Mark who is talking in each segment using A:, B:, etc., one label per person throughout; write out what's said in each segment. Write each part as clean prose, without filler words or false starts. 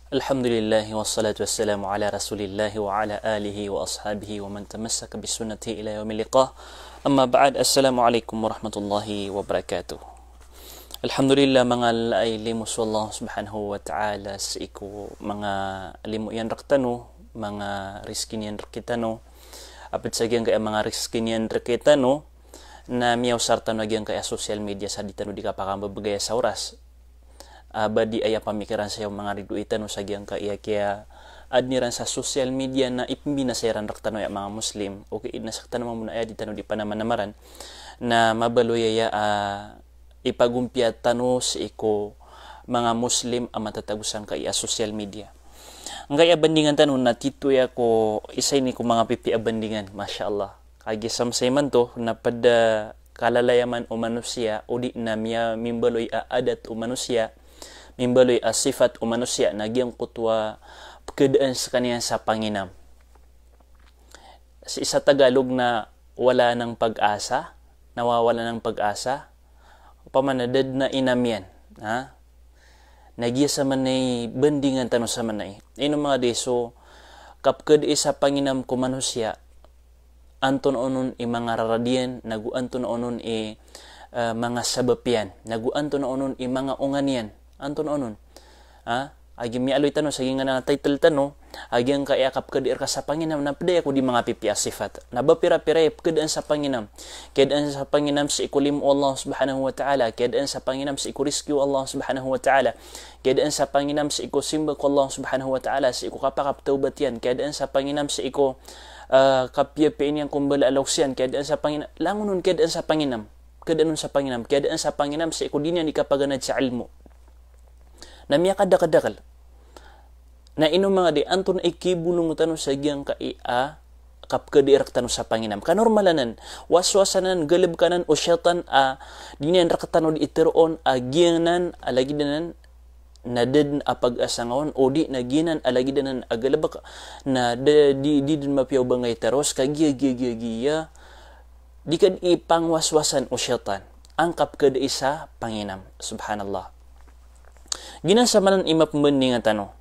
A: Alhamdulillah wassalatu wassalamu ala rasulillah wa ala alihi wa ashabihi wa man tamassaka bisunnati ila yaumil liqah. Amma ba'd, assalamualaikum warahmatullahi wabarakatuh. Alhamdulillah mangal ay limus Allah subhanahu wa ta'ala sa iku mga limu yan raktano, mga riskin yan rakitano. Apit sa gyang kaya mga riskin yan rakitano na miyaw sartan na gyang kaya social media sa ditano di kapakambabagaya sa oras. Badi ay pamikiran sa mga riduitan o sa giyang kaya adniran sa social media na ipinasairan raktano ya mga Muslim o kinasaktan mo muna ay di tano di panamanamaran na mabaluyaya ipagumpia tano sa iko mga Muslim ang matatagusan kaya social media. Ang kaya bandingan tano na tituya ko isay ni ko mga pipi abandingan, masya-Allah. Kagisam sa man to na pada kalalayaman o manusia o di na miya mimbaloy adat o manusia mimbaloy sifat o manusia na giyang kutwa pagkadaan sa kaniya sa Panginam. Sa Tagalog na wala ng pag-asa, nawawala ng pag-asa, pamanadad na inamyan. Nagiya sa manay, bandingan tanong sa manay. Ino mga deso, kapkad sa Panginam ko manusia, anton onon mga raradian, naguanton onon mga sabapian, naguanton onon mga unganian, anton onon agi mi aloy tano saging nga title tano agi ang kaayakap kadir ka sa Panginam na pwede ako di mga pipiya sifat na ba pira-pira kedaan sa Panginam kedaan sa Panginam sa ikulim Allah subhanahu wa ta'ala kedaan sa Panginam sa ikurisku Allah subhanahu wa ta'ala kedaan sa Panginam sa ikusimba ko Allah subhanahu wa ta'ala sa iku kapakap taubat yan kedaan sa Panginam sa iku kapyapain yang kumbala alawsiyan kedaan sa Panginam langunon kedaan sa Panginam kedaan sa Panginam kedaan sa Panginam sa iku din yan ikapaganad sa ilmu na miya kadakadakal na ino mga di anton ay kibulong tano sa giyang kapkadirak tano sa Panginam kanormalanan waswasanan galib kanan o syaitan dinian rakatano di iteroon agyanan alagidanan na din pag-asangawan o di na ginan alagidanan agalabak na di din mapiyaw bangay teros kagiya di kan ipangwaswasan o syaitan ang kapkadi sa Panginam. Subhanallah. Ginasamanan imapambanding nga tanong.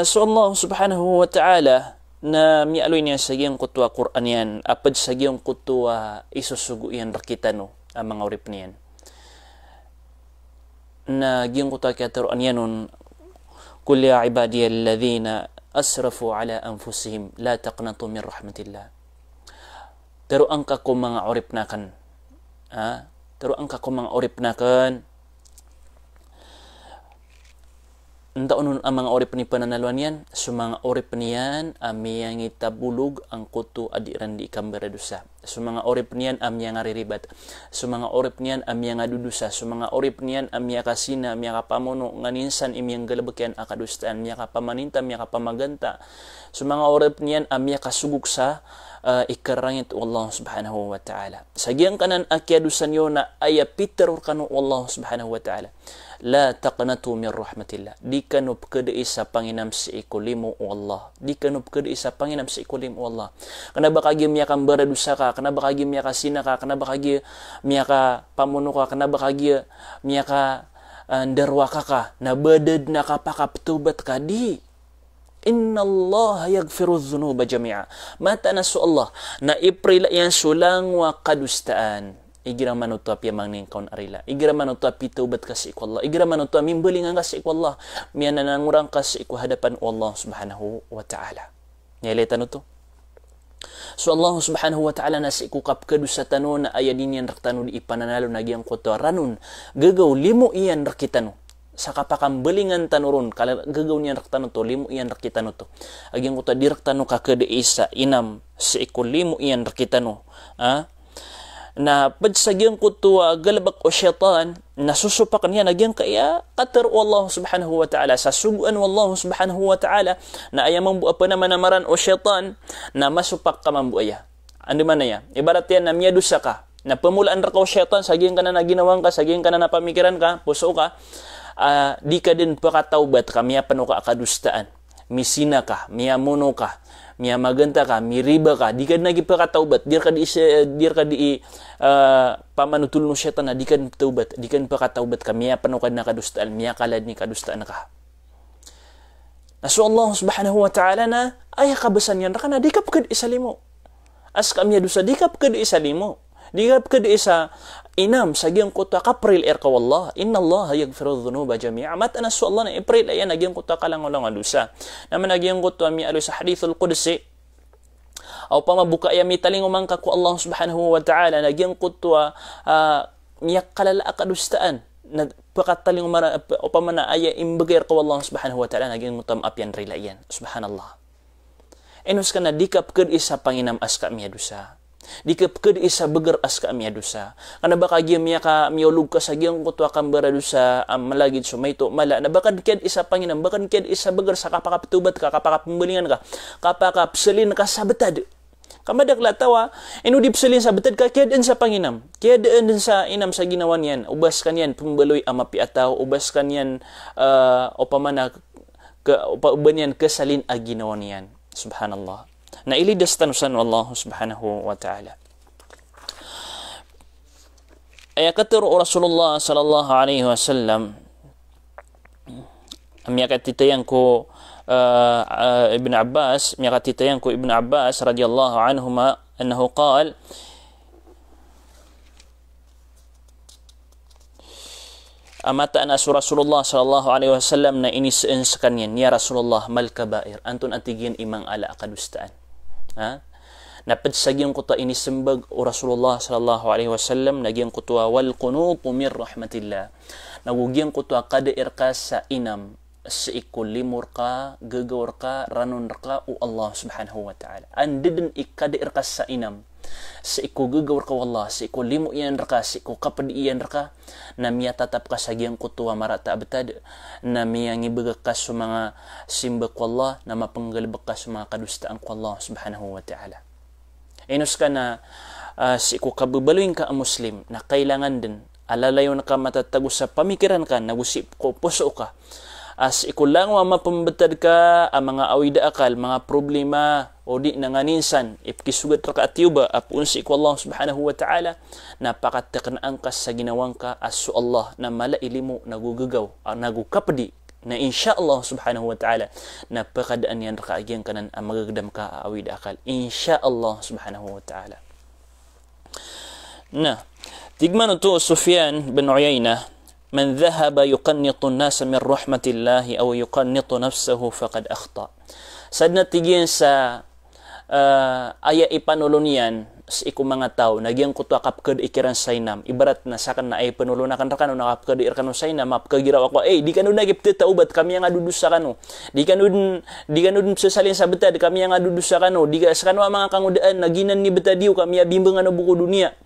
A: So Allah subhanahu wa ta'ala na mialoy niya sa giyang kutwa Quran yan, apad sa giyang kutwa isusugo yan rakitano ang mga urip niyan. Na giyang kutwa kaya taruan yan nun, Qul ya ibadiya alladhina asrafu ala anfusihim la taqnatu min rahmatillah. Pero ang kako mga urip na kan, pero ang kako mga urip na kan, Unta-unon ang mga orip ni pananaluan yan, so mga orip niyan amiyang itabulog ang kuto adiran di ikambaradusa. So mga orip niyan amiyang ariribat. So mga orip niyan amiyang adudusa. So mga orip niyan amiyang kasina, amiyang kapamuno, nganinsan imiyang galabakyan akadustaan, amiyang kapamaninta, amiyang kapamaganta. So mga orip niyan amiyang kasuguk sa ikarangit Allah subhanahu wa ta'ala. Sa giyang kanan akyadusan yun na ayapitar kanu Allah subhanahu wa ta'ala. La taqnatu min rahmatillah. Di kanup kedai sa Panginam sa ikulimu Allah. Di kanup kedai sa Panginam sa ikulimu Allah. Kana ba kagi miya kang baradusa ka, kana ba kagi miya ka sina ka, kana ba kagi miya ka pamuno ka, kana ba kagi miya ka ndarwaka ka, nabadad na kapakaptubat ka di. Inna Allah yaghfiru dhunuba jami'a. Mata na su Allah na iprila yan sulang wa kadustaan. Igira manuto api mangning kaun arila. Igira manuto api taubat kasi iku Allah. Igira manuto mimbelingan kasi iku Allah. Miyan na nangurang kasi iku hadapan Allah subhanahu wa ta'ala. Nyalita no to. So Allah subhanahu wa ta'ala nasi iku kapkadu sa tano na ayadin yan raktano di ipananalo na giyang koto ranun. Gagaw limo iyan rakitano. Sa kapakambelingan tanuron gagaw niyan raktano to limo iyan rakitano to. Agyang koto direktano kakade isa inam sa iku limo iyan rakitano. Na padsagyang kutuwa galabak o syaitan nasusupak niya nagyang kaya qatar Allah subhanahu wa ta'ala sa suguan wallahu subhanahu wa ta'ala na ayamang buwa pa naman namaran o syaitan na masupak ka mambuaya. Ano man na yan? Ibarat yan na miyadusa ka na pamulaan ra ka o syaitan sagyang ka na naginawang ka sagyang ka na napamikiran ka puso ka di ka din pakataubat ka miya pano ka akadustaan misina ka miya mono ka miya maganta ka, miriba ka, di ka nagipakataubat, dir ka di pamanutul no syaitan na di ka taubat, di ka pakataubat ka, miya panukad na kadustaan, miya kalad ni kadustaan ka. Nasu Allah subhanahu wa ta'ala na ayah kabesan yan rakana dikap ke isa limo. As kami dosa dikap ke isa limo. Dikap ke isa inam sagyang kutwa kapril erka wallah. Inna Allah yaghfiru dhunuba jami'a. Mata nasu Allah na April ayan nagyang kutwa kalang-ulang dosa. Naman nagyang kutwa mi alo sa hadithul qudsi. Aw pamabuka ya mi taling umangka ku Allah subhanahu wa ta'ala nagyang kutwa miyak kalala akadustaan. Na pakataling umara upamana aya imbagir ko Allah subhanahu wa ta'ala naging mutam apyan rilayan subhanallah enus kana dikap ked isa panginam aska miya dosa dikap ked isa beger aska miya dosa kana baka giya miya ka miolug ka sa giyang kutwa kambara dosa malagid sumayto mala na bakad ked isa panginam bakad ked isa beger sa kapakapitubat ka kapakapembelingan ka kapakapselin ka sa betad kamadak latawa inu dipselin sa betad ka kiadaan sa panginam kiadaan din sa inam sa ginawan yan ubas kanyan pembeloy amapi ataw ubas kanyan upamana uban yan kesalin a ginawan yan subhanallah na ilidas tanusan Allah subhanahu wa ta'ala ay katero Rasulullah sallallahu alaihi wasallam amya katitayan ko ابن عباس ميقاتيتيانكو ابن عباس رضي الله عنهما أنه قال أمات أن رسول الله صلى الله عليه وسلم na ini seenskanyan ya Rasulullah mal kabair antun antigin imang ala akadustaan ha napadsagyan ko ta ini sembag o Rasulullah sallallahu alaihi wasallam nagyang kutwa wal qunutu min rahmatillah nagugyan kutwa kada irka sa inam seikul limur ka gegawar ka ranun ka u Allah subhanahu wa ta'ala andidin ikada irkas sa inam seiku gegawar ka wallah seiku limu iyan raka seiku kapad iyan raka namiya tatap ka sa giyang kutuwa marata abtad namiya ngibagak ka sa mga simbak wallah na mapanggalibak ka sa mga kadustaan ko Allah subhanahu wa ta'ala inus ka na seiku kababaluin ka ang muslim na kailangan din alalayo na ka matatago sa pamikiran ka nagusip ko puso ka as ikulang mapambetad ka ang mga awida akal, mga problema o di nanganinsan, ipkisugat ka atiuba, apun si Allah subhanahu wa ta'ala, napakataknaan ka sa ginawang ka asu Allah na malaili mo nagugagaw, nagukapdi, na insya Allah subhanahu wa ta'ala, napakadaan yan rakaagyan kanan ang magagdam ka awida akal, insya Allah subhanahu wa ta'ala. Na, tigman ito Sufyan bin Uyaynah, من ذهب يقنط الناس من رحمة الله أو يقنط نفسه فقد أخطأ sadna tigyan sa aya ipanulunian sa iku mga tao nagyang kutwa kapked ikiran sainam ibarat na sakan na ay panulunakan rakano nakapked irkano sainam mapkagiraw ako di kanu nagipte taubat kami nga dudusa kanu di kanu sesalin sa betad kami nga dudusa kanu di sakano mga kangudaan naginan ni betadiw kami bimbang ano buku dunia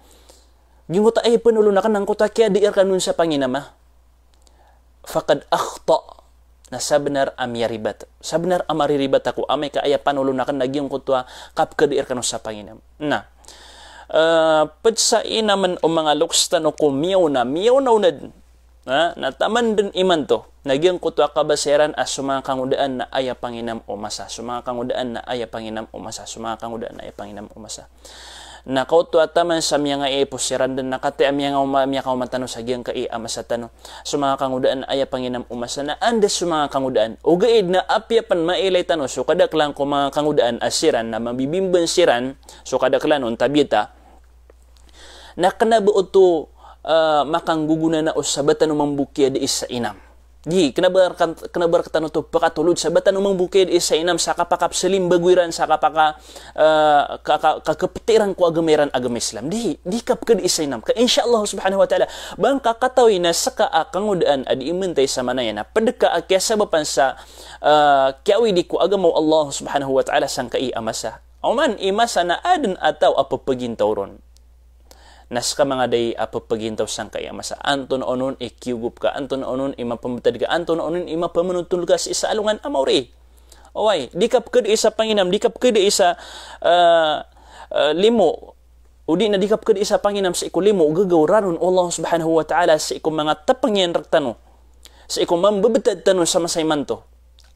A: yung kota ay panulunakan ng kota kaya diir kanun sa Panginama faqad akhta na sabenar amyaribat sabenar amariribat ako amay ka ay panulunakan nagyong kota kapka diir kanun sa Panginama na pedsain naman o mga lukstan o kumiyaw na unad na taman din iman to nagyong kota kabaseran as sumanga kangudaan na aya Panginam o masa sumanga kangudaan na aya Panginam o masa sumanga kangudaan na aya Panginam o masa na kautu ataman sa miya nga ipusiran din nakati miya nga matano sa giyang kai amasa tano sa mga kangudaan aya Panginam umasa na andes sa mga kangudaan o gaid na apyapan mailay tano so kadaklang ko mga kangudaan asiran na mabibimban siran so kadaklan on tabita na kanabuot to makangguguna na usabatan mambukiya di isa inam di kenabar katano to pakatulod sa batan umang bukid isa inam sa kapakapselim bagwiran sa kapaka kakapetiran ko agamiran agama Islam di kapked isa inam ka insyaallah subhanahu wa ta'ala bang kakatawi na saka kangudaan adi imantay sa manaya na pedeka akya sababan sa kiawi di ko agama Allah subhanahu wa ta'ala sang kai amasa oman imasa na adan ataw apapagintaw ron nas ka mga day apapagintaw sang kaya masa anton onon ikiugup ka anton onon imapamutad ka anton onon imapamanutul ka sa isa alungan amawri oway di kapked isa Panginam di kapked isa limo udi na di kapked isa Panginam sa iku limo gagawranon Allah subhanahu wa ta'ala sa iku mga tapangyan raktano sa iku mambabetad tano sa masayman to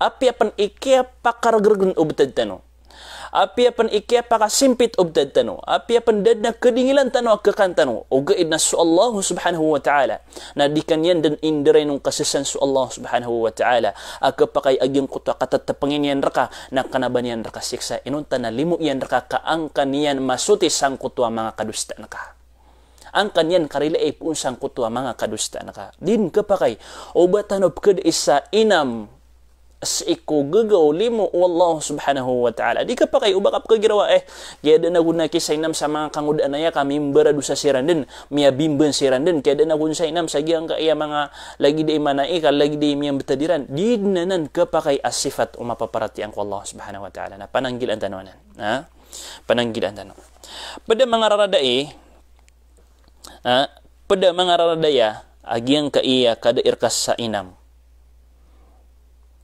A: apyapan ikya pakaragregun ubetad tano Api apan ikia paka simpit obdad tanu. Api apan dadna kedingilan tanu akakan tanu. Oga idna su Allah subhanahu wa ta'ala. Na dikanyan dan indiray nung kasisan su Allah subhanahu wa ta'ala. Aga pakay agyang kuta katatapangin yan raka. Na kanaban yan raka siksa. Inunta na limu yan raka kaangkan yan masuti sang kutua mga kadusta na ka. Angkan yan karila ay punsang kutua mga kadusta na ka. Din kapakay. Oba tanop kad isa inam. Iku gagaw limo wallahu subhanahu wa ta'ala. Di ka pa kayo ubakap ka girawa kaya da naguna kisainam sa mga kangudaan na ya kami beradu sa sirandin miya bimben sirandin kaya da nagun sa inam sa giyang kaya mga lagi di manai ka lagi di miyang betadiran di nanan ka pa kay asifat umapaparati ang Allah subhanahu wa ta'ala na pananggil ang tanuanan pananggil ang tanuanan pada mga raradai pada mga raradaya agyang kaiya kada irkas sa inam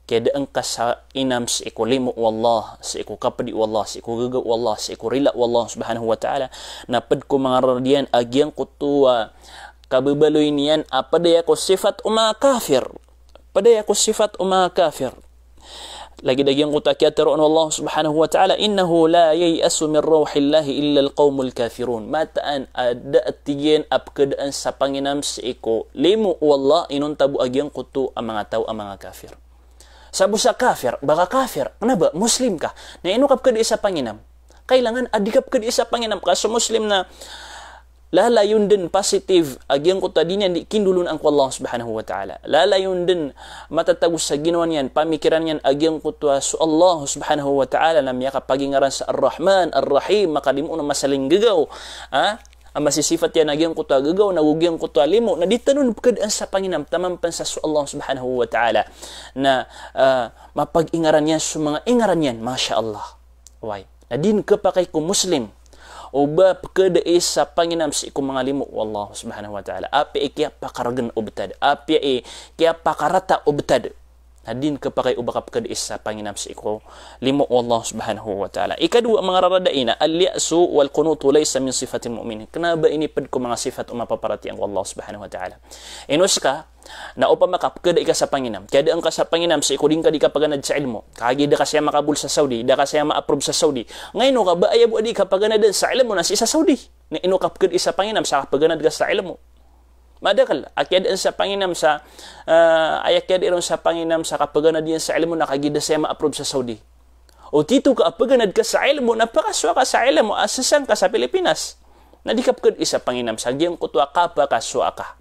A: kaya angkas sa inam sa iku limu wallah, sa iku kapadi wallah, sa iku gagaw wallah, sa iku rila wallah subhanahu wa ta'ala napad ko mga radian agyang kutuwa kababaloy niyan apadaya ko sifat umma kafir padaya ko sifat umma kafir lagi dagyang kutakya taroon Allah subhanahu wa ta'ala innahu la yayasu min rawhillahi illa alqawmul kafirun mataan ada atiyen apkadaan sa panginam sa iku limu wallah inuntabu agyang kutu ang mga tao ang mga kafir. Sabu sa kafir, baka kafir. Kenapa? Muslim ka. Na inukap ka di isa panginam. Kailangan adikap ka di isa panginam. Kaso Muslim na lalayon din positive agyang ko tadi niyan di kindulun ang Allah subhanahu wa ta'ala. Lalayon din matatagos sa ginawa niyan, pamikiran niyan agyang ko su Allah subhanahu wa ta'ala na miya kapagingaran sa Ar-Rahman, Ar-Rahim, makalimu na masaling gagaw. Ang masisifat yan agyang kuta gagaw nagugyang kuta limo na ditanon pagkadaan sa panginam tamampan sa Allah subhanahu wa ta'ala na mapag-ingaran yan sa mga ingaran yan masya Allah why na din kapakay ko Muslim o ba pagkadaan sa panginam sa iku mga limo Allah subhanahu wa ta'ala api kaya pakaragan ubtad api kaya pakarata ubtad Hadin kapakai ubakap kad isa panginam sa iko limo Allah subhanahu wa ta'ala. Ikadua mga raradaina al-ya'su wal qunutu laysa min sifatil mu'minin. Kenapa ini pad ko mga sifat umapaparati ang Allah subhanahu wa ta'ala. Inus ka na upamakap kad ika sa panginam. Kaya ang ka sa panginam sa iko din ka di ka paganad sa ilmo. Kagi da ka siya makabul sa Saudi, da ka siya ma-approve sa Saudi. Ngayon ka ba ayaw di ka paganad sa ilmo na si sa Saudi. Na inukap kad isa panginam sa paganad ka sa ilmo. Madakal, akyad sa panginam sa ayakyad iron sa panginam sa kapaganad yan sa ilmo na kagida siya ma-approve sa Saudi. O tito ka apaganad ka sa ilmo, napakaswa ka sa ilmo, asasan ka sa Pilipinas. Nadikap ka isa panginam sa giyang kutwa ka pa kaswa ka.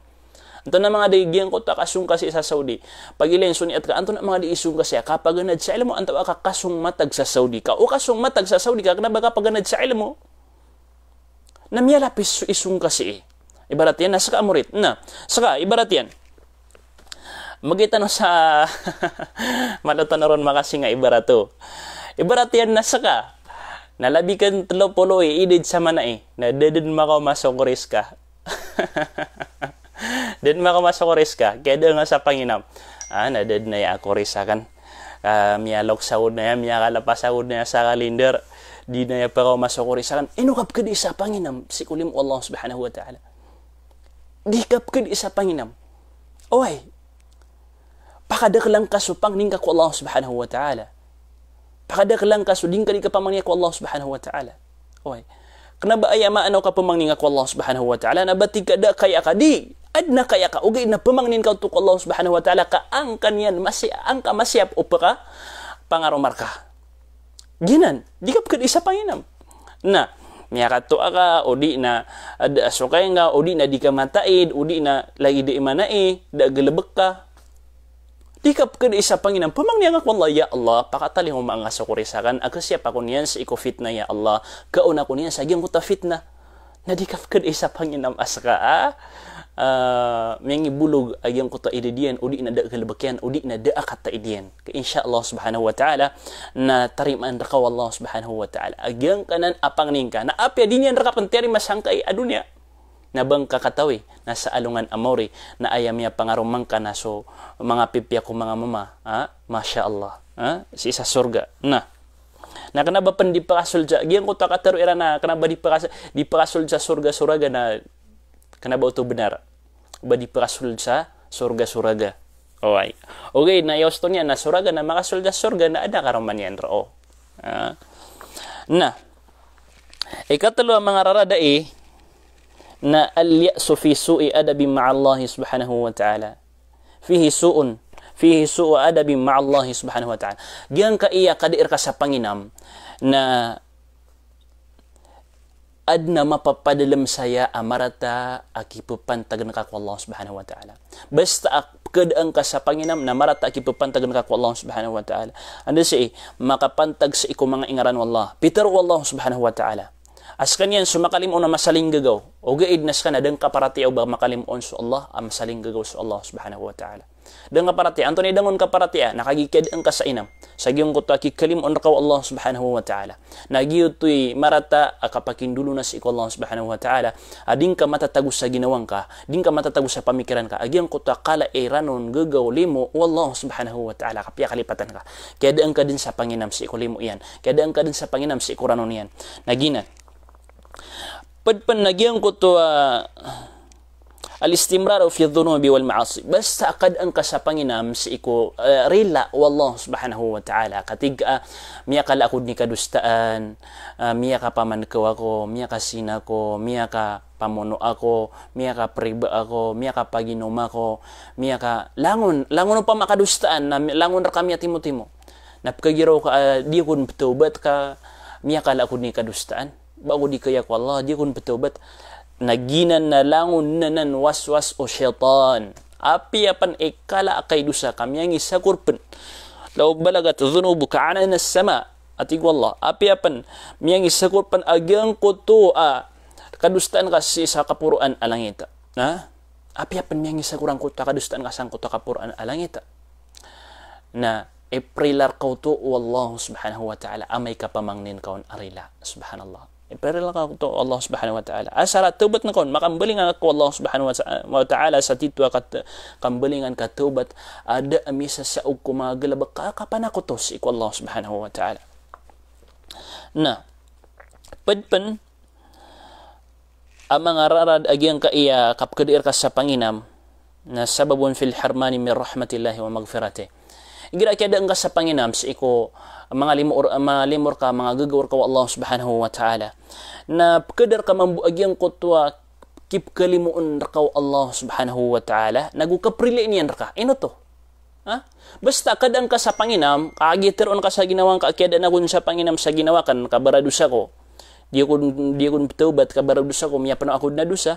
A: Anto na mga digiyang kutwa kasung kasi sa Saudi. Pagilin suni at ka, anto na mga diisung kasi kapaganad sa ilmo, anto ka kasung matag sa Saudi ka. O kasung matag sa Saudi ka, kanaba kapaganad sa ilmo? Namiyalapis isung kasi ibarat yan, nasa kaamurit. Na, saka, ibarat yan. Magita no sa maluto na ron makasi nga ibarat to. Ibarat yan, nasa ka. Nalabikan talo polo idid sa mana na dadin makaw masokoris ka. Dadin makaw masokoris ka. Kaya doon nga sa panginam. Nadad na ya ako risakan. Miyalok sahod na yan, miyakalapas sahod na yan sa kalender. Di na ya pa kaw masokorisakan. Inukap ka di sa panginam. Sikulim Allah subhanahu wa ta'ala. Dikap ka isa panginam. Oy, pakadaklang kasupang ningka ko Allah subhanahu wa ta'ala. Pakadaklang kasuding ka di ka pamangniya ko Allah subhanahu wa ta'ala. Oy, kenapa ayama ano ka pamangniya ko Allah subhanahu wa ta'ala na batig ka da kaya ka di adna kaya ka ugay na pamangnin ka to Allah subhanahu wa ta'ala ka angkan yan angka masyap upa ka pangaromar ka. Ginan, dikap ka isa panginam. Na miyakato ka, o di na asukay nga, o di na di ka mataid, o di na lagi di imanai, da galabak ka. Di ka pa isa panginam, pamangniya nga ko Allah, ya Allah, pakatali mo mga sukurisakan, agkasya pa ko niyan sa iko fitna, ya Allah, kauna ko niyan sa agyang kuta fitna, na di ka pa isa panginam asaka, may bulog agyang kuta ididiyan, o di na da galabakyan, o di na da akata idiyan. Insya Allah subhanahu wa ta'ala, na tarimaan rakaw Allah subhanahu wa ta'ala. Agyang kanan apang ningka, na apya din yan rakapanteri masangkay adunya. Nabang kakatawi, nasa alungan amori, na ayam niya pangarumang ka na so, mga pipya ko mga mama, Masya Allah, si isa surga. Na kanaba pan di pakasol dya, agyang kuta kataro era na, kanaba di pakasol dya surga-suraga na, kanaba ito benar, ba di pakasol sa surga-suraga. Okay, na yoston yan, na suraga na makasul dya surga na ada karaman yan rao. Nah, ikatlo ang mga raradai na al-ya'su fi su'i adabi ma'allahi subhanahu wa ta'ala. Fihi su'u adabi ma'allahi subhanahu wa ta'ala. Diyan ka iya kadir ka sa Panginam na adna mapapadalam saya amarata akipupantagan ka ko Allah subhanahu wa ta'ala. Basta kadaan ka sa Panginam na marata akipupantagan ka ko Allah subhanahu wa ta'ala. Ando siya makapantag sa iko mga ingaran wallah. Peter Allah subhanahu wa ta'ala. As kanyan sumakalimon na masaling gagaw. O gaid nas ka na dang kaparati o ba makalimon sa Allah ang masaling gagaw sa Allah subhanahu wa ta'ala. Dang kaparati, anto ni dangon kaparati nakagikid ang ka sa inam. Sa giyong kuto akikalimon rakaw Allah subhanahu wa ta'ala. Nagyutoy marata akapakindulo na si iko Allah subhanahu wa ta'ala. Ading ka matatagos sa ginawang ka, ding ka matatagos sa pamikiran ka. Agyang kuto kala ranon gagaw limo wallah subhanahu wa ta'ala. Kapya kalipatan ka. Kaya daan ka din sa Panginam si iko limo iyan. Kaya daan ka din sa Panginam si iko ranon iyan. Nagina. Padpan nagyang kuto al-istimrar fi dhunubi wal ma'asi. Basta akad ang ka sa Panginam si iko rila wallah subhanahu wa ta'ala. Katiga miya ka lakod ni kadustaan, miya ka pamankaw ako, miya ka sina ko, miya ka pamuno ako, miya ka priba ako, miya ka paginom ako, miya ka langon pa makadustaan na langon ra kami timo-timo. Napkagiraw ka di kun tobat ka, miya ka lakod ni kadustaan. Bago di kaya ko Allah, di kun tobat. Naginan na langon nanan waswas o syaitan. Api apan ikala akay dusa kami ang isa kurpen. Law balagat dhunubu ka'ana na sama. Atig wallah. Api apan miyang isa kurpen agyang kuto kadustaan kasi sa kapuruan alangita. Api apan miyang isa kurang kuta kadustaan kasang kuta kapuruan alangita. Na iprilar kau to wallahu subhanahu wa ta'ala amay kapamangnin kaun arila. Subhanallah. Pero lang ako to Allah subhanahu wa ta'ala. Asara tubat na kon makambalingan ako Allah subhanahu wa ta'ala sa titwa kat kambalingan ka tubat ada amisa sa og kumagalabak kapanakotos iko Allah subhanahu wa ta'ala. Na padpan ang mga rarad agyang kaiya kapkadir ka sa Panginam na sababun fil harmani min rahmatillahi wa maghfirati. Igira kaya ka sa Panginam sa iko mga limor ka, mga gagawar ka wa Allah subhanahu wa ta'ala. Na pagkadar ka mambuagyang kutwa kip kalimuon rakaw Allah subhanahu wa ta'ala. Nagukaprile niyan raka. Ino to? Basta kadang ka sa Panginam, kaagiteron ka sa ginawang ka, kaya na kun sa Panginam sa ginawa kan, kabaradusa ko. Di kun taubat kabaradusa ko, miya pa na ako na dusa.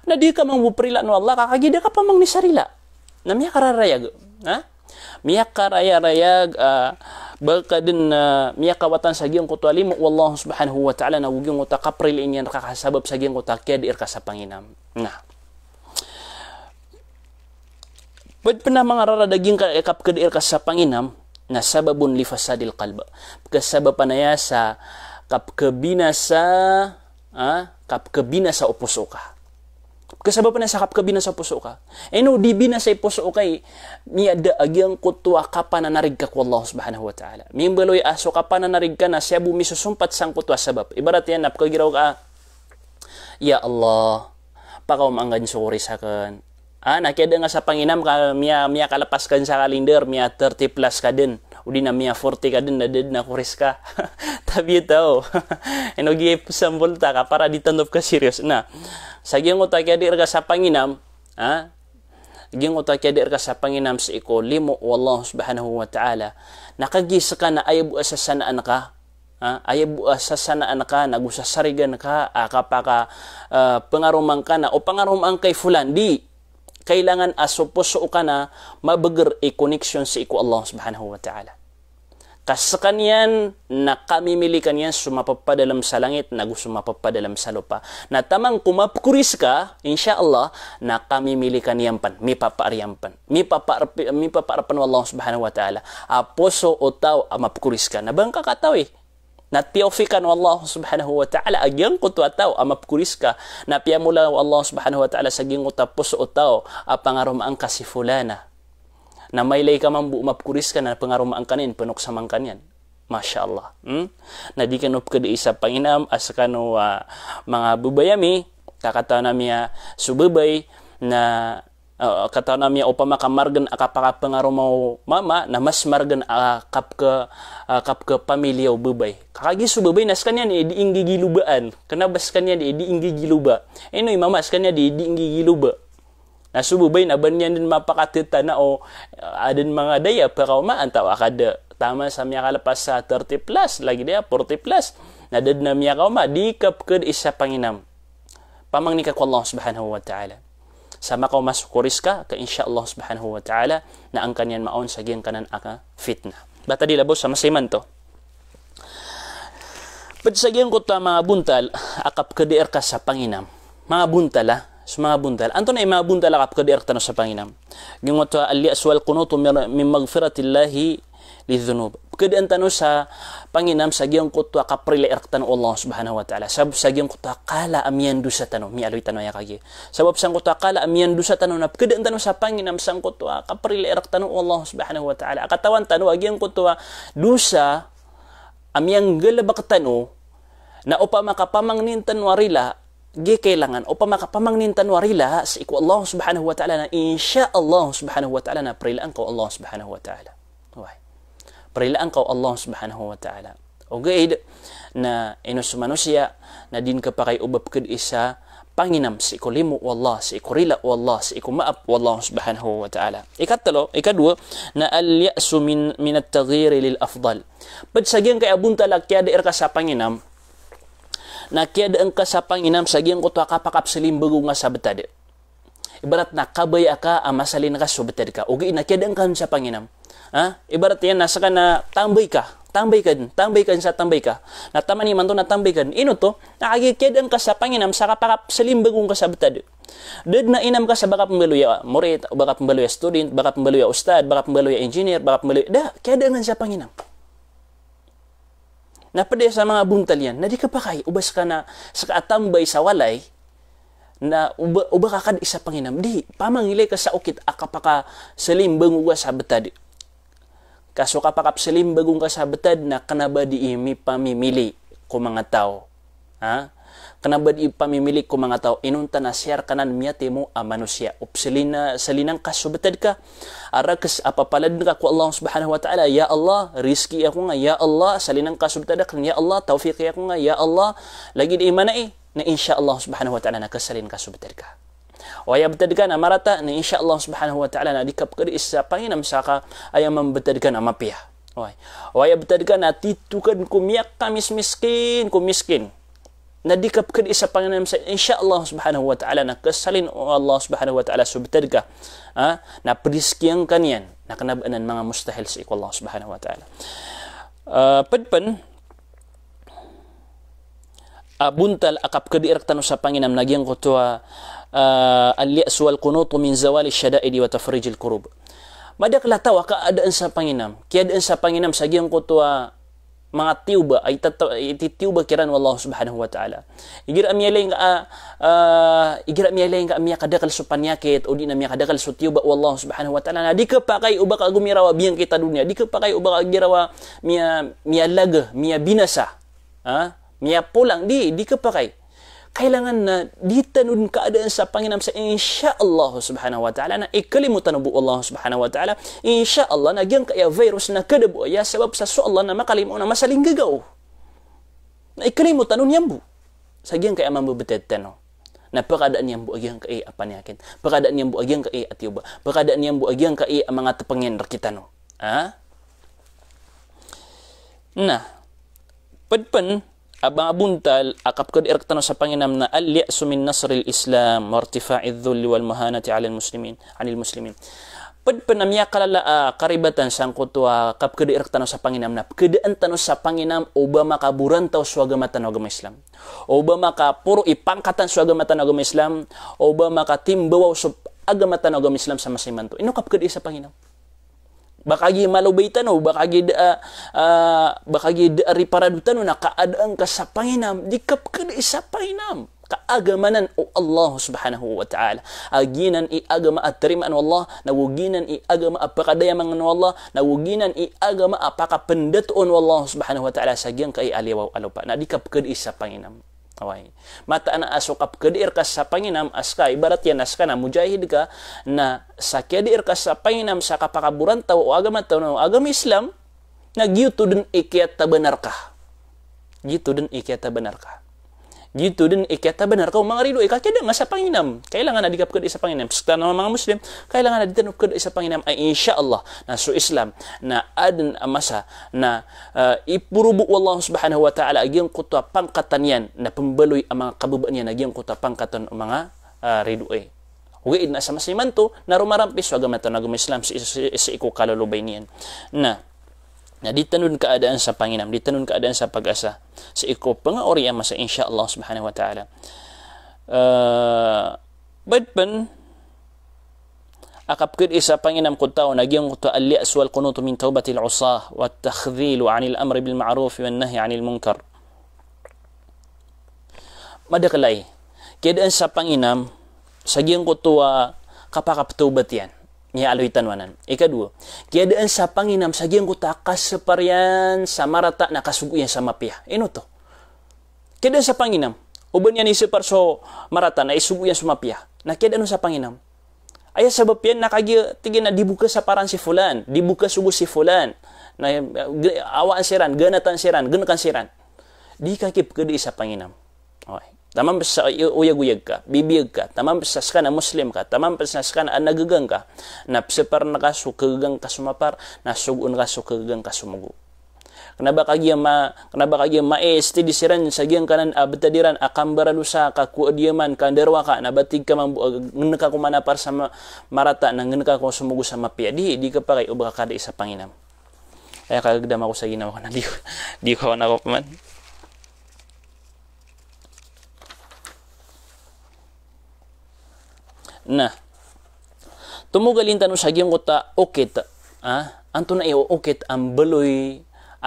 A: Na di ka mambuprila no Allah, kakagida ka pa mang nisarila. Na miya kararayag. Miya karayarayag, baka din miya kawatan sa giyong kuto alimo wallahu subhanahu wa ta'ala na ugyong uta kapril inyan kakasabab sa giyong uta kaya diir ka sa Panginam. Pwede pa na mga raradaging kap kadiir ka sa Panginam na sababun li fasadil qalba. Kasabab pa na ya sa kapkabina sa opuso ka. Kasabab pa na sa kapkabina sa puso ka. Di bina sa puso kay niya da agyang kutwa ka pa na narig ka ko Allah subhanahu wa ta'ala. Mimbaloy aso ka pa na narig ka na siya bumisusumpat sang kutwa sabab. Ibarat yan, napakagiraw ka, ya Allah, pakaw maanggan suri sa kan. Nakiyada nga sa Panginam ka, miya kalapas kan sa kalender, miya 30 plus ka din. Udi na miya 40 ka din, na kuris ka. Tabi ito. Inogi sambol ta ka para ditanop ka serious na. Sa giyang utak yadir ka sa Panginam, giyang utak yadir ka sa Panginam sa iko, limo wallahu subhanahu wa ta'ala, nakagisa ka na ayabu sa sanaan ka, ayabu sa sanaan ka, nagusasarigan ka, kapaka pangarumang ka na, o pangarumang kay fulan, di, kailangan asupuso ka na, mabagar connection sa iko Allah subhanahu wa ta'ala. Kasakanyan na kamimili kanyan sumapapadalam sa langit na gusto mapapadalam sa lupa. Na tamang kumapkuris ka, insyaAllah, na kamimili kanyan pan, mipapaariyan pan. Mipapaarapan wa Allah subhanahu wa ta'ala. Puso o tao mapkuris ka. Nabang kakataw Natiofikan wa Allah subhanahu wa ta'ala agyang kuto tao mapkuris ka. Napiamula wa Allah subhanahu wa ta'ala sa gyang uta puso o tao pangarumaan ka si fulana. Na may lay ka mambu mapkuris ka na pangarumaan kanin panok sa mangkanyan. Masya Allah. Na di ka nup ka di isa Panginam asa ka no mga bubayami kakata na miya subabay na kata namia upama kamargan akapaka pengaruh mau mama na mas margan kap ke pamilya o bebay kakagi su bebay naskannya ni di inggi gilubaan kenapa skanya di inggi giluba ino mama skanya di inggi giluba na su bebay na banyan din mapakatita na o adin mga daya pero maantaw akada tama sa miya kalapas sa 30 plus lagi dia 40 plus na dad na miya kauma di kap ke isa panginam pamang ni ka Allah subhanahu wa ta'ala sama kau masukuris ka insya Allah subhanahu wa ta'ala na ang kanyan maon sa giyang kanan aka fitna. Bata di labos sa masiman to. Pad sa giyang kuta mga buntal, akap kadier ka sa panginam. Mga buntal so mga buntal. Anto na mga buntal akap kadier ka sa panginam. Giyang kuta al-ya'as wal kunutu min magfiratillahi lidhunub. Kedaan tano sa panginam sa giyang kuta kaprila irktan Allah subhanahu wa ta'ala. Sabab sa giyang kuta kala amiyan dusa tano. Mi aloy tano ya kagi. Sabab sa kuta kala amiyan dusa tano na kedaan tano sa panginam sa kuta kaprila irktan Allah subhanahu wa ta'ala. Akatawan tano agiyang kuta dusa amiyang galabak tano na upama kapamangnintan warila gi kailangan upama kapamangnintan warila sa iku Allah subhanahu wa ta'ala na insya Allah subhanahu wa ta'ala na prilaan ko Allah subhanahu wa ta'ala. Why? Perilaan kau Allah subhanahu wa ta'ala. O gaid na inus manusia na din kapakai ubab kad isa panginam si ikulimu wallah, si ikurila wallah, si ikumaap wallah subhanahu wa ta'ala. Ikadua na al-ya'su min at-taghyir lil afdal. Pad sagyang kay abun talak kiada ka sa panginam na kiada ang ka sa panginam sagyang kuto kapakap salimbago nga sa betade. Ibarat na kabay ka amasalin ka subetad ka. Ugi na kiada ang ka sa panginam. Ibarat yan nasa ka na tambay ka sa tambay ka na tamani man to na tambay ka ino to nakagikidang ka sa panginam sa kapakap sa limbagong kasabtad dad na inam ka sa baka pembaluya murid baka pembaluya student baka pembaluya ustad baka pembaluya engineer baka pembaluya kidangan sa panginam na pwede sa mga buntal yan na di ka pakay ubas ka na sa kaatambay sa walay na uba ka kad isa panginam di pamangilay ka sa ukit akapaka sa limbagong kasabtad kaso kapakap salim bagong kasabtad na kanaba di imi pamimili ko mga tao. Kanaba di pamimili ko mga tao. Inunta na siyar kanan miyate mo a manusia. Salinang kasubtad ka. Arakas apapalad ka ko Allah subhanahu wa ta'ala. Ya Allah, rizki ako nga. Ya Allah, salinang kasubtad ka. Ya Allah, tawfiq ako nga. Ya Allah, lagi di imana na insya Allah subhanahu wa ta'ala na kasalin kasubtad ka. Waya betadkan amarata na insyaallah subhanahu wa ta'ala na dikap kadi isa panginam saka ayam membetadkan amapia. Waya betadkan na titukan kumiyak kamis miskin. Na dikap kadi isa panginam sa insyaallah subhanahu wa ta'ala na kasalin Allah subhanahu wa ta'ala subetadka. Na periskian kanian na kanabanan mga mustahil sa Allah subhanahu wa ta'ala. Padpan buntal akap kadi irktano sa panginam nagyang kutua al-ya'su wal qunutu min zawali syada'idi wa tafrijil kurub. Madaklah tawa keadaan sa panginam. Keadaan sa panginam sa giyang kutua mga tiuba ay titiuba kiran wallahu subhanahu wa ta'ala. Igira amiyalay nga amiya kadakal su panyakit o di na miya kadakal su tiuba wallahu subhanahu wa ta'ala. Di ka pa kay uba ka gumirawa biyang kita dunia. Di ka pa kay uba ka girawa miya laga, miya binasa. Miya pulang. Di ka pa kay. Kailangan na ditanun keadaan sa panginam sa insyaallah subhanahu wa ta'ala na ikalimutan bu Allah subhanahu wa ta'ala insyaallah na gyang kaya virus na kadabu ya sebab sa so Allah na makalimu na masaling gagaw na ikalimutan nun yan bu sa gyang kaya mambubetet tano na pakadaan yan bu agyang kaya apanyakin pakadaan yan bu agyang kaya atiuba pakadaan yan bu agyang kaya mga tapangin rakita no nah padpan abang abuntal akap kad irktano sa panginam na al-ya'su min nasril islam wa irtifa'idh dhulli wal mahanati 'anil muslimin padpan amya kalala karibatan sang kutua kap kad irktano sa panginam na kedaan tano sa panginam oba makaburan taw suagamatan agama Islam oba maka puro ipangkatan suagamatan agama Islam oba maka timbawaw sa agamatan agama Islam sa masimanto ino kap kad isa panginam bakagi malubaitan o bakagi riparadutan na kaadaan ka sa panginam dikap ka sa panginam kaagamanan o Allah subhanahu wa ta'ala aginan i agama at tarimaan Allah nawuginan i agama apakadayaman Allah nawuginan i agama apakapendatoon Allah subhanahu wa ta'ala sa giyang kay aliwaw alupa na dikap ka sa panginam Awai. Mata anak asukap ke diir ka sa Panginam aska ibarat yan aska na mujahid ka na sakya diir ka sa Panginam sa kapakaburan tao o agama tao na agama Islam na gitu din ikyata benar ka. Gitu din ikyata benar ka. Gitu din ikyata benar ka. Mga rido, ikakida nga sa Panginam. Kailangan na digap ka sa Panginam. Sa mga Muslim, kailangan na ditanong ka sa Panginam ay insyaAllah na so Islam na adan amasa na ipurubu Allah subhanahu wa ta'ala agyang kutwa pangkatan yan na pembaloy ang mga kabubaan yan agyang kutwa pangkatan ang mga rido eh. Huwag na sa masiman to na rumarampis wag gamata na Islam sa iko kalulubay niyan. Na ditanun keadaan sa Panginam, ditanun keadaan sa pag-asa sa iko pangaori ang masa insyaAllah subhanahu wa ta'ala. Badpan akap kid isa Panginam ko tao nagyang kuto al-li'as wal qunutu min tawbatil usah wa takhdhilu anil amri bil ma'ruf wa nahi anil munkar. Madakalay keadaan sa Panginam sagyang kuto kapakap taubat yan. Niya aloy tanwanan. Ikadua, keadaan sa Panginam sagyang kuta kasaparian sa marata na kasuguyan sa mapia. Ino to? Keadaan sa Panginam, uban yan isipar so marata na isuguyan sa mapia. Na keadaan sa Panginam. Ay sabab yan nakagiging na dibuka sa paran si fulan, dibuka sugo si fulan, na awaan siran, ganatan siran, ganakan siran. Di kakip ka di sa Panginam. Okay. Tamam sa uyag-uyag ka, bibiyag ka, tamam sa ka na Muslim ka, tamam sa ka na nagagang ka, na separ na ka sukagang ka sumapar, na sugun ka sukagang ka sumugo. Kenapa kagi maesti disiran sagiang kanan abtadiran akam baralusa ka kuadiaman kanderwa ka na batig ka ngeneka ko manapar sama marata na ngeneka ko sumugo sama pia di kapakai ubah kada isa Panginam. Ay kagdam ako sa ginawa ko na di ko na ako paman. Nah, tumugalin tanong sa giyang kota okit, anto na okit ang beloy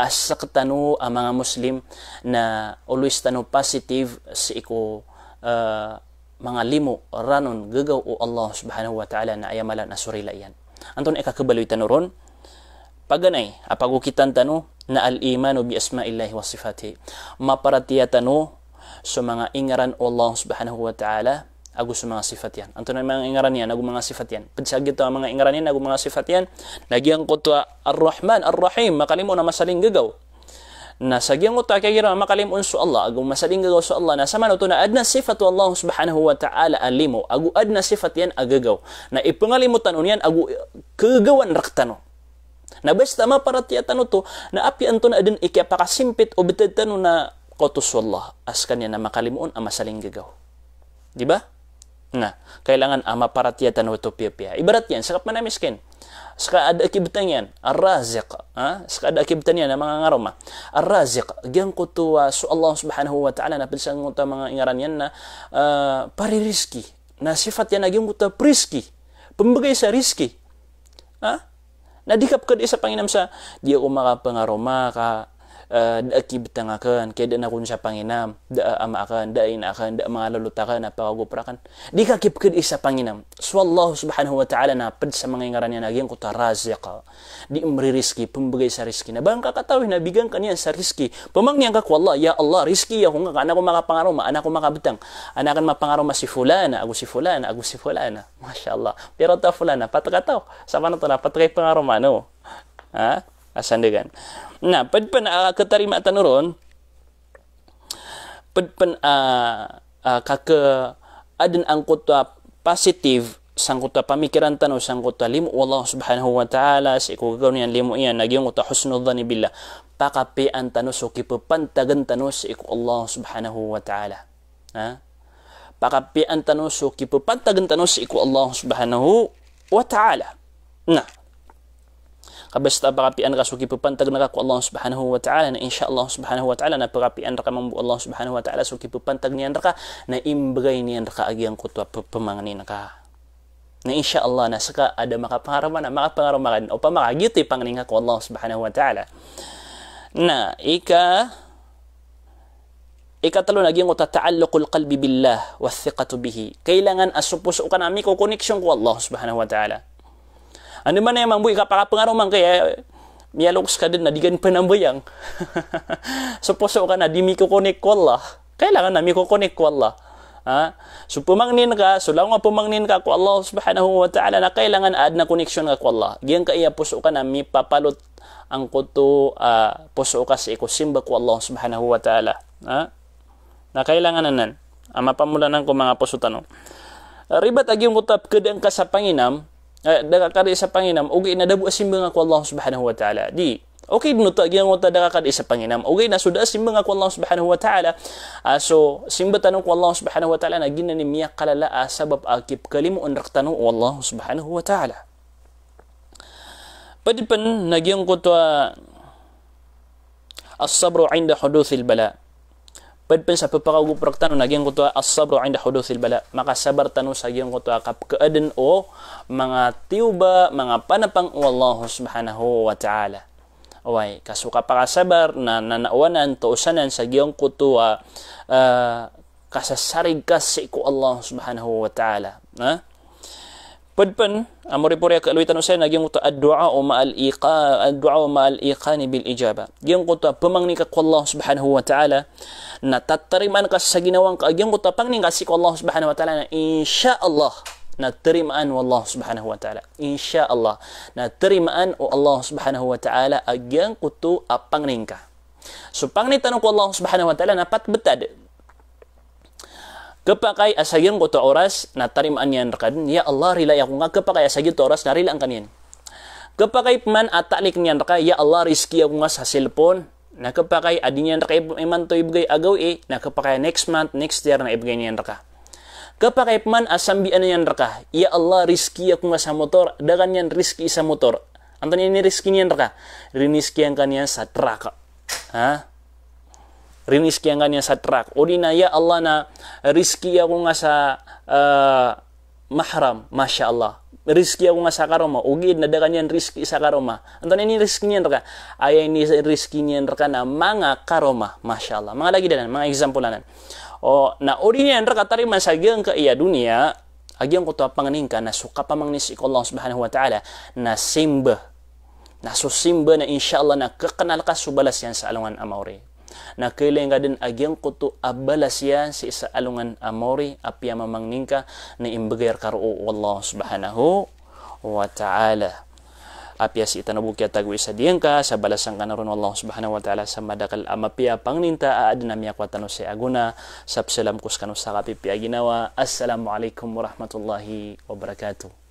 A: sa katano ang mga Muslim na always tano positive sa iko mga limo ranon gagaw o Allah subhanahu wa ta'ala na ayamalan na surila yan. Anto na ikakabaloy tanoron, paganay, apagukitan tano na al-imanu bi asma'illahi wa sifatihi. Maparatiya tano sa mga ingaran Allah subhanahu wa ta'ala agus mga sifat yan. Anto na mga ingaran yan, agus mga sifat yan. Padsagit to ang mga ingaran yan, agus mga sifat yan. Nagyang ko to Ar-Rahman, Ar-Rahim, makalimo na masaling gagaw. Na sagyang ko to kaya makalimon sa Allah, agus masaling gagaw sa Allah. Na sama na to na adna sifat Allah subhanahu wa ta'ala alimo, agus adna sifat yan agagaw. Na ipangalimutan nun yan, agus kagawan raktano. Na basta maparatiyatan to, na api anto na adin ikiapakasimpit o bitadtano na kotos Allah, as kanya na makalimuon ang masaling gagaw. Diba? Nah, kailangan maparatiyatan o ito piya-piya. Ibarat yan, sakap man na miskin. Saka ada akibitan yan, ar-raziq. Saka ada akibitan yan, mga ngaroma. Ar-raziq, gyan ko to so Allah subhanahu wa ta'ala na pinsang ko mga ingaran yan na paririski. Na sifat yan na gyan ko to priski. Pembagay sa riski. Nadikap ka di sa Panginam sa di ako makapangaroma ka akibitan akan, kaya na kun sa Panginam, ama akan, ina akan, mga lalutakan, napakaguprakan. Di ka kipkid isa Panginam. So Allah subhanahu wa ta'ala na pad sa mga ingaran niya nagyang kuta raziqa. Di umririski, pembagay sa riski. Na bang kakatawin na bigyan ka niyan sa riski. Pamangniyan ka ko Allah, ya Allah, riski ako nga, anak ko makapangaroma, anak ko makabitang, anak kan mapangaroma si fulana, si fulana. Masya Allah. Pero ta fulana, patakataw. Sama na to na, patakay pangaroma, no? Asandegan. Nah, padpan katarima tanuron, padpan adan ang kuta positive sang kuta pamikiran tanu sang kuta limu Allah subhanahu wa ta'ala si ko gawin yan limu yan nagyong kuta husnul dhani billah pakapian tanu so kipapantagan tanu si ko Allah subhanahu wa ta'ala. Pakapian tanu so kipapantagan tanu si ko Allah subhanahu wa ta'ala. Nah, kabasta pakapian ka suki pupantag na ka Allah subhanahu wa ta'ala na insyaAllah subhanahu wa ta'ala na pakapian ka mambu Allah subhanahu wa ta'ala suki pupantag niyan ka na imbagay niyan ka agyang kutwa pamanganin ka na insyaAllah na saka ada makapangaraman na makapangaraman o pamakagiti panganin ka ko Allah subhanahu wa ta'ala na ikatalo nagyang ko ta'alluqul qalbi billah wa thiqatu bihi kailangan asupuso ka nami ko connection ko Allah subhanahu wa ta'ala. Ano man na yung mambuy kapakapangaroman kaya miyaloks ka din na di gan panambayang. So puso ka na di mi ko connect ko Allah. Kailangan nami ko connect ko Allah. So pumangnin ka, so lang nga pumangnin ka ko Allah subhanahu wa ta'ala na kailangan add na connection ka ko Allah. Giyan ka iya puso ka nami papalot ang kuto puso ka sa ikusimba ko Allah subhanahu wa ta'ala. Na kailangan nanan. Mapamulanan ko mga puso tanong. Ribat agyong kutap kedang ka sa Panginam, dakakari sa Panginam, ugi na dabu asimba nga ko Allah subhanahu wa ta'ala. Di, okay dito agyong kutap dakakari sa Panginam, ugi na sudah asimba nga ko Allah subhanahu wa ta'ala. So, simba tanong ko Allah subhanahu wa ta'ala na ginanimiyak kalala sabab akip kalimu unrak tanong Allah subhanahu wa ta'ala. Padipan nagyong kutap as-sabru inda huduthil bala. Padpan sa papakaguprak tanong nagyang ko to as-sabru inda huduthil bala, makasabar tanong sa gyang ko to kapkaaden o mga tiuba mga panapang Allah subhanahu wa ta'ala. Away kasuka pakasabar na nanawanan to usanan sa gyang ko to kasasarig kasi ko Allah subhanahu wa ta'ala. Padpan amori-pori kaluitan usay nagyang ko to ad-du'a o ma'al iqani bil ijaba. Gyang ko to pamangni ka ko Allah subhanahu wa ta'ala na tatarimaan ka sa ginawang kaagyang ko tapang ning kasi ko Allah subhanahu wa ta'ala na insyaallah na tarimaan wallah subhanahu wa ta'ala, insyaallah na tarimaan o Allah subhanahu wa ta'ala agyang ko to apang ning ka. So pangnitanong ko Allah subhanahu wa ta'ala na patbetad kapakay asagyan ko to oras na tarimaan yan rakad ya Allah rilay ako nga kapakay asagyan to oras na rilaan kanyan kapakay man atalik niyan rakad ya Allah riski ako nga sa cellphone na kapakay adi niyan raka iman to ibigay agaw na kapakay next month, next year na ibigay niyan raka. Kapakay man asambian niyan raka, ya Allah riski ako nga sa motor, dagan niyan riski sa motor. Anto niyan riski niyan raka, riniskian kanyan sa truck. Riniskian kanyan sa truck. O di na, ya Allah na riski ako nga sa mahram, masya Allah. Rizki ako nga sa karoma, ugid na dagan yan rizki sa karoma. Anto na ni rizki niyan raka, ay ni rizki niyan raka na mga karoma, masya Allah. Mga lagi danan, mga example nanan. O na uri niyan raka tariman sa gyang ka iya dunia, agyang ko to panganing ka na suka pamangnis ko Allah subhanahu wa ta'ala na simba. Na susimba na insyaallah na kakanal ka subalas yan sa alungan amawri. Na kailangan din agyang kuto abalas yan sa isa alungan amori apya mamangning ka na imbagayar karo Allah subhanahu wa ta'ala. Apya si itanabukya tagwi sa diyan ka sa balasan ka naroon Allah subhanahu wa ta'ala sa madakal amapya pangninta aad na miyak watano sa aguna sapsalam kus kanu sa kapipya ginawa. Assalamualaikum warahmatullahi wabarakatuh.